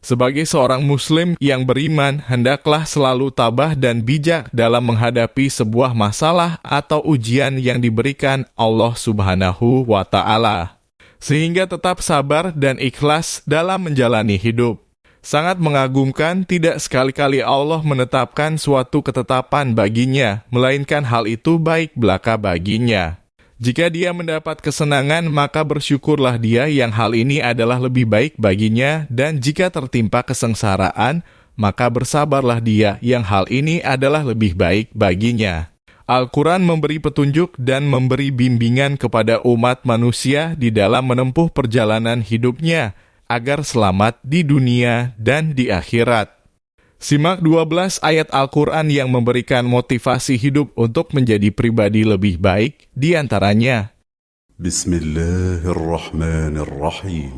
Sebagai seorang muslim yang beriman, hendaklah selalu tabah dan bijak dalam menghadapi sebuah masalah atau ujian yang diberikan Allah Subhanahu wa Ta'ala, sehingga tetap sabar dan ikhlas dalam menjalani hidup. Sangat mengagumkan, tidak sekali-kali Allah menetapkan suatu ketetapan baginya, melainkan hal itu baik belaka baginya. Jika dia mendapat kesenangan, maka bersyukurlah dia yang hal ini adalah lebih baik baginya, dan jika tertimpa kesengsaraan, maka bersabarlah dia yang hal ini adalah lebih baik baginya. Al-Quran memberi petunjuk dan memberi bimbingan kepada umat manusia di dalam menempuh perjalanan hidupnya, agar selamat di dunia dan di akhirat. Simak 12 ayat Al-Quran yang memberikan motivasi hidup untuk menjadi pribadi lebih baik, di antaranya Bismillahirrahmanirrahim.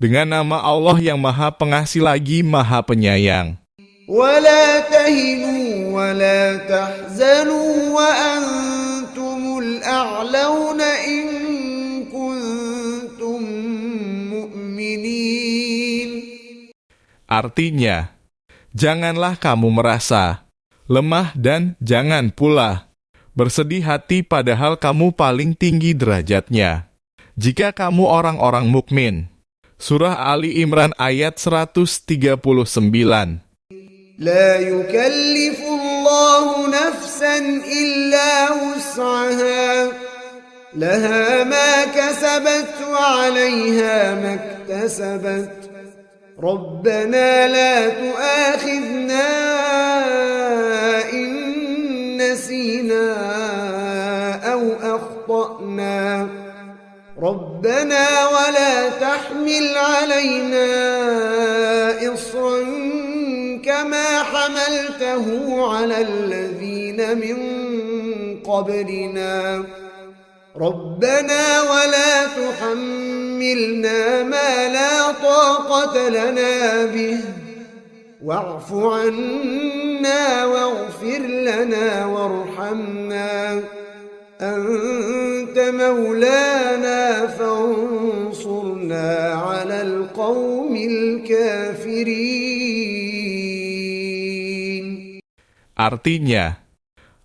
Dengan nama Allah yang Maha Pengasih lagi Maha Penyayang. وَلَا تَهِنُوا وَلَا تَحْزَنُوا وَأَنْتُمُ الْأَعْلَوْنَ إِن كُنتُم مُّؤْمِنِينَ. Artinya, janganlah kamu merasa lemah dan jangan pula bersedih hati padahal kamu paling tinggi derajatnya, jika kamu orang-orang mukmin. Surah Ali Imran ayat 139. لا يكلف الله نفسا إلا وسعها لها ما كسبت وعليها ما اكتسبت ربنا لا تؤاخذنا إن نسينا أو أخطأنا ربنا ولا تحمل علينا إصرا كما حملته على الذين من قبلنا ربنا ولا تحملنا ما لا طاقة لنا به واعف عنا واغفر لنا وارحمنا أنت مولانا فانصرنا على القوم الكافرين. Artinya,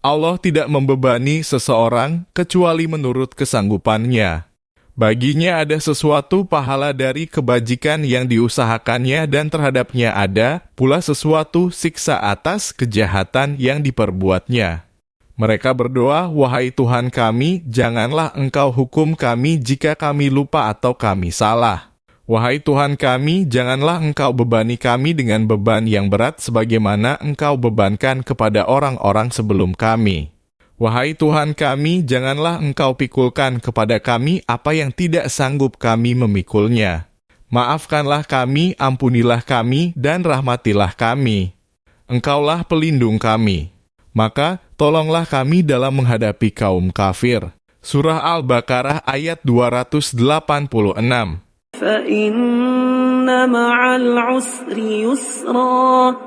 Allah tidak membebani seseorang kecuali menurut kesanggupannya. Baginya ada sesuatu pahala dari kebajikan yang diusahakannya dan terhadapnya ada pula sesuatu siksa atas kejahatan yang diperbuatnya. Mereka berdoa, wahai Tuhan kami, janganlah Engkau hukum kami jika kami lupa atau kami salah. Wahai Tuhan kami, janganlah Engkau bebani kami dengan beban yang berat sebagaimana Engkau bebankan kepada orang-orang sebelum kami. Wahai Tuhan kami, janganlah Engkau pikulkan kepada kami apa yang tidak sanggup kami memikulnya. Maafkanlah kami, ampunilah kami, dan rahmatilah kami. Engkaulah pelindung kami. Maka, tolonglah kami dalam menghadapi kaum kafir. Surah Al-Baqarah ayat 286. فَإِنَّ مَعَ الْعُسْرِ يُسْرًا.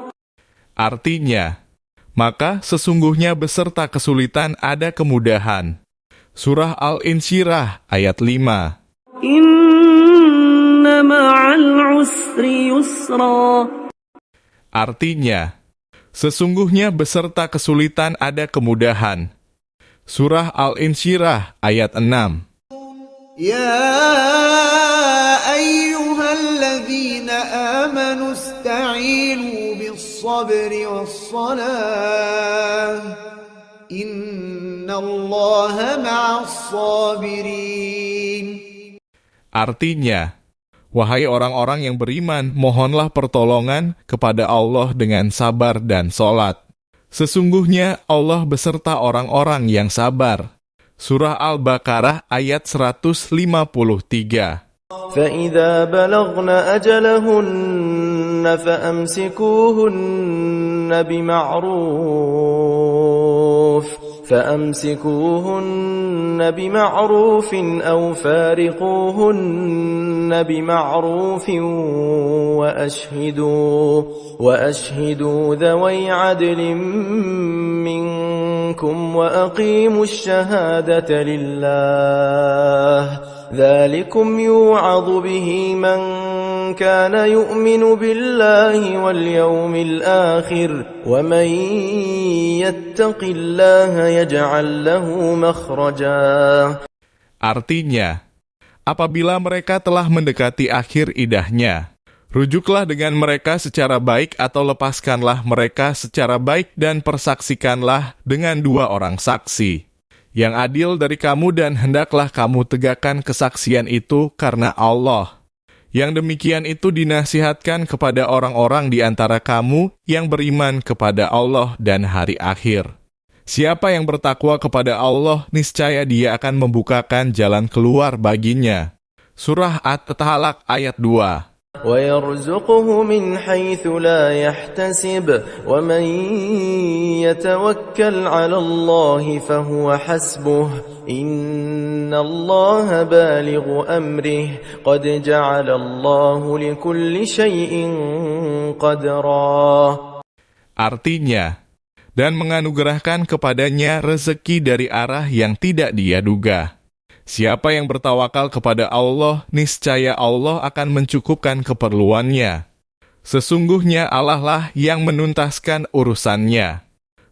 Artinya, maka sesungguhnya beserta kesulitan ada kemudahan. Surah Al-Insyirah ayat 5. إِنَّ مَعَ الْعُسْرِ يُسْرًا. Artinya, sesungguhnya beserta kesulitan ada kemudahan. Surah Al-Insyirah ayat 6. يا أيها الذين آمنوا استعينوا بالصبر والصلاة إن الله مع الصابرين. Artinya, wahai orang-orang yang beriman, mohonlah pertolongan kepada Allah dengan sabar dan sholat. Sesungguhnya Allah beserta orang-orang yang sabar. Surah Al-Baqarah ayat 153. فَإِذَا بَلَغْنَ أَجَلَهُنَّ فَأَمْسِكُوهُنَّ بِمَعْرُوفٍ أَوْ فَارِقُوهُنَّ بِمَعْرُوفٍ وَأَشْهِدُوا ذَوَيْ عَدْلٍ مِّنكُمْ وَأَقِيمُوا الشَّهَادَةَ لِلَّهِ ذَلِكُمْ يُوعَظُ بِهِ مَنْ كان يؤمن بالله واليوم الآخر ومن يتق الله يجعل له مخرجا. Artinya, apabila mereka telah mendekati akhir idahnya, rujuklah dengan mereka secara baik atau lepaskanlah mereka secara baik dan persaksikanlah dengan 2 orang saksi yang adil dari kamu, dan hendaklah kamu tegakkan kesaksian itu karena Allah. Yang demikian itu dinasihatkan kepada orang-orang di antara kamu yang beriman kepada Allah dan hari akhir. Siapa yang bertakwa kepada Allah, niscaya Dia akan membukakan jalan keluar baginya. Surah At-Talaq ayat 2. وَيَرْزُقُهُ مِنْ حَيْثُ لَا يَحْتَسِبُ وَمَنْ يَتَوَكَّلْ عَلَى اللَّهِ فَهُوَ حَسْبُهُ إِنَّ اللَّهَ بَالِغُ أَمْرِهِ قَدْ جَعَلَ اللَّهُ لِكُلِّ شَيْءٍ قَدْرًا. Artinya, dan menganugerahkan kepadanya rezeki dari arah yang tidak dia duga. Siapa yang bertawakal kepada Allah, niscaya Allah akan mencukupkan keperluannya. Sesungguhnya Allah lah yang menuntaskan urusannya.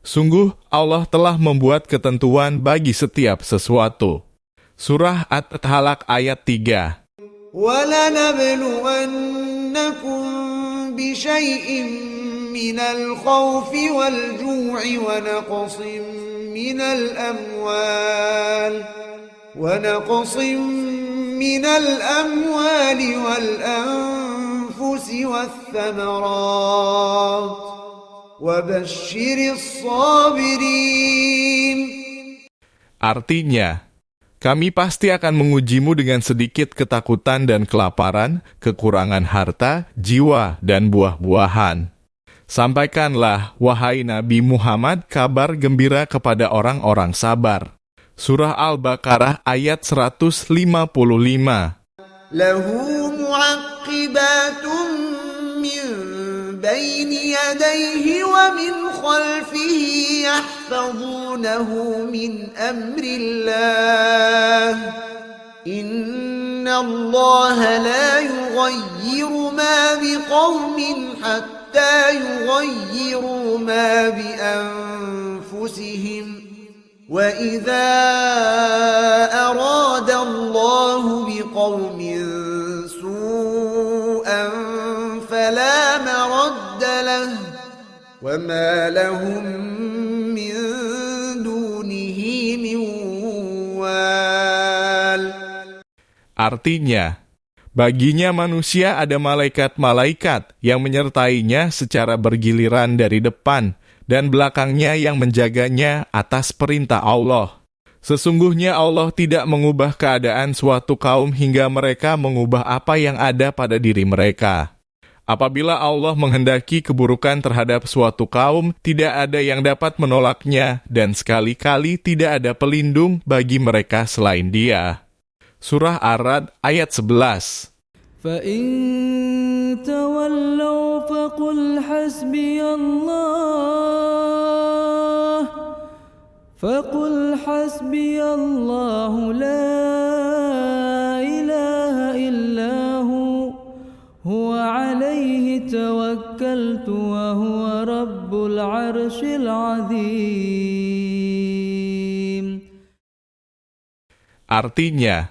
Sungguh Allah telah membuat ketentuan bagi setiap sesuatu. Surah At-Talaq ayat 3. وَلَنَبْلُوَنَّكُمْ بِشَيْءٍ مِّنَ الْخَوْفِ وَالْجُوعِ ونقص من الأموال والأنفس والثمرات وبشر الصابرين. Artinya, kami pasti akan mengujimu dengan sedikit ketakutan dan kelaparan, kekurangan harta, jiwa, dan buah-buahan. Sampaikanlah, wahai Nabi Muhammad, kabar gembira kepada orang-orang sabar. Surah Al-Baqarah ayat 155. Lahu mu'aqqibatun min bayni yadayhi wa min khalfihi yahfazunahu min amrillah. Inna Allah la yughayyiru ma biqawmin hatta yughayyiru ma bi anfusihim. وَإِذَا أَرَادَ اللَّهُ بِقَوْمٍ سُوءًا فَلَا مَرَدَّ لَهُ وَمَا لَهُم مِّن دُونِهِ مِن وَالٍ. Artinya, baginya manusia ada malaikat-malaikat yang menyertainya secara bergiliran dari depan dan belakangnya yang menjaganya atas perintah Allah. Sesungguhnya Allah tidak mengubah keadaan suatu kaum hingga mereka mengubah apa yang ada pada diri mereka. Apabila Allah menghendaki keburukan terhadap suatu kaum, tidak ada yang dapat menolaknya, dan sekali-kali tidak ada pelindung bagi mereka selain Dia. Surah Ar-Ra'd ayat 11. فَإِن تَوَلَّوْا فَقُلْ حَسْبِيَ اللَّهُ لَا إِلَهَ إِلَّا هُوَ عَلَيْهِ تَوَكَّلْتُ وَهُوَ رَبُّ الْعَرْشِ الْعَظِيمِ. Artinya,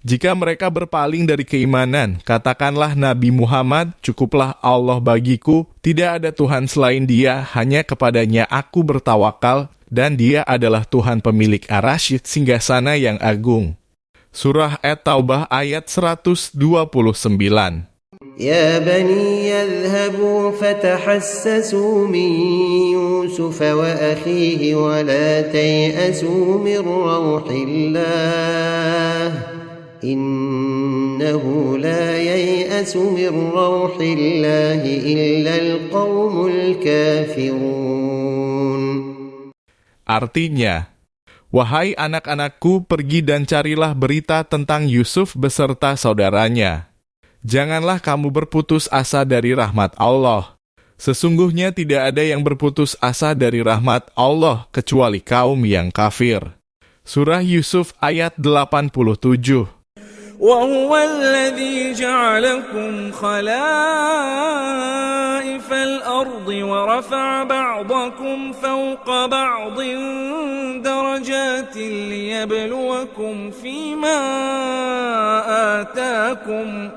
jika mereka berpaling dari keimanan, katakanlah Nabi Muhammad, cukuplah Allah bagiku, tidak ada Tuhan selain Dia, hanya kepadanya aku bertawakal, dan Dia adalah Tuhan pemilik Ar-Rasy, singgasana yang agung. Surah At-Taubah ayat 129. يا بني يذهبوا فتحسسوا من يوسف وأخيه ولا تيأسوا من روح الله إنه لا ييأس من روح الله إلا القوم الكافرون. Artinya, wahai anak-anakku, pergi dan carilah berita tentang Yusuf beserta saudaranya. Janganlah kamu berputus asa dari rahmat Allah. Sesungguhnya tidak ada yang berputus asa dari rahmat Allah kecuali kaum yang kafir. Surah Yusuf ayat 87. وهو الذي جعلكم خلائف الأرض ورفع بعضكم فوق بعض درجات ليبلوكم فيما آتاكم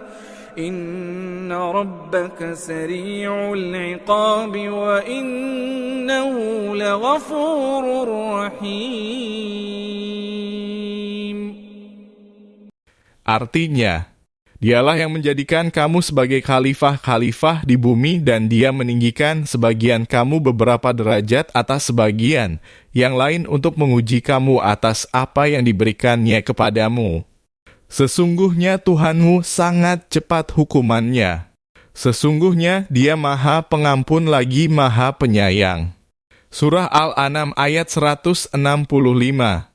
إن ربك سريع العقاب وإنه لغفور رحيم. Artinya, Dialah yang menjadikan kamu sebagai khalifah-khalifah di bumi dan Dia meninggikan sebagian kamu beberapa derajat atas sebagian, yang lain untuk menguji kamu atas apa yang diberikannya kepadamu. Sesungguhnya Tuhanmu sangat cepat hukumannya. Sesungguhnya Dia Maha Pengampun lagi Maha Penyayang. Surah Al-An'am ayat 165.